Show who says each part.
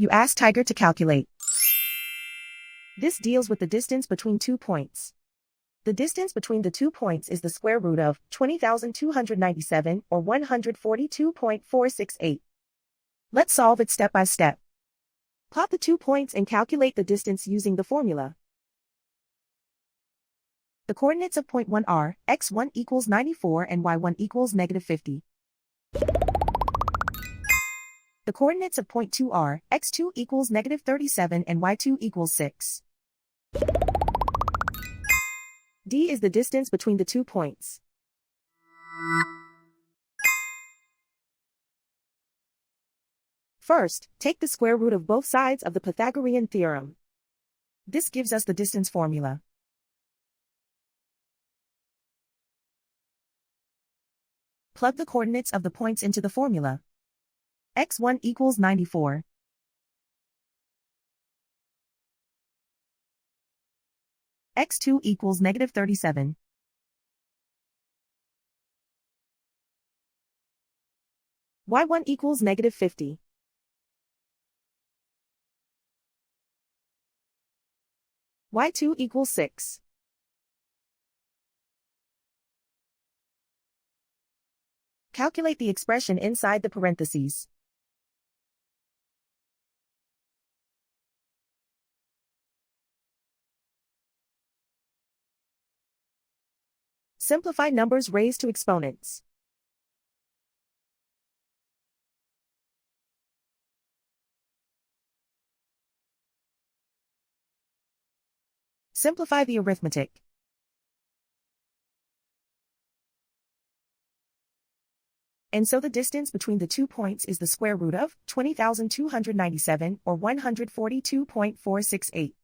Speaker 1: You ask Tiger to calculate. This deals with the distance between 2 points. The distance between the 2 points is the square root of 20,297 or 142.468. Let's solve it step by step. Plot the 2 points and calculate the distance using the formula. The coordinates of point 1 are x1 equals 94 and y1 equals -50. The coordinates of point 2 are x2 equals -37 and y2 equals 6. D is the distance between the 2 points. First, take the square root of both sides of the Pythagorean theorem. This gives us the distance formula. Plug the coordinates of the points into the formula. x1 equals 94. x2 equals -37. y1 equals -50. y2 equals 6. Calculate the expression inside the parentheses. Simplify numbers raised to exponents. Simplify the arithmetic. And so the distance between the 2 points is the square root of 20,297 or 142.468.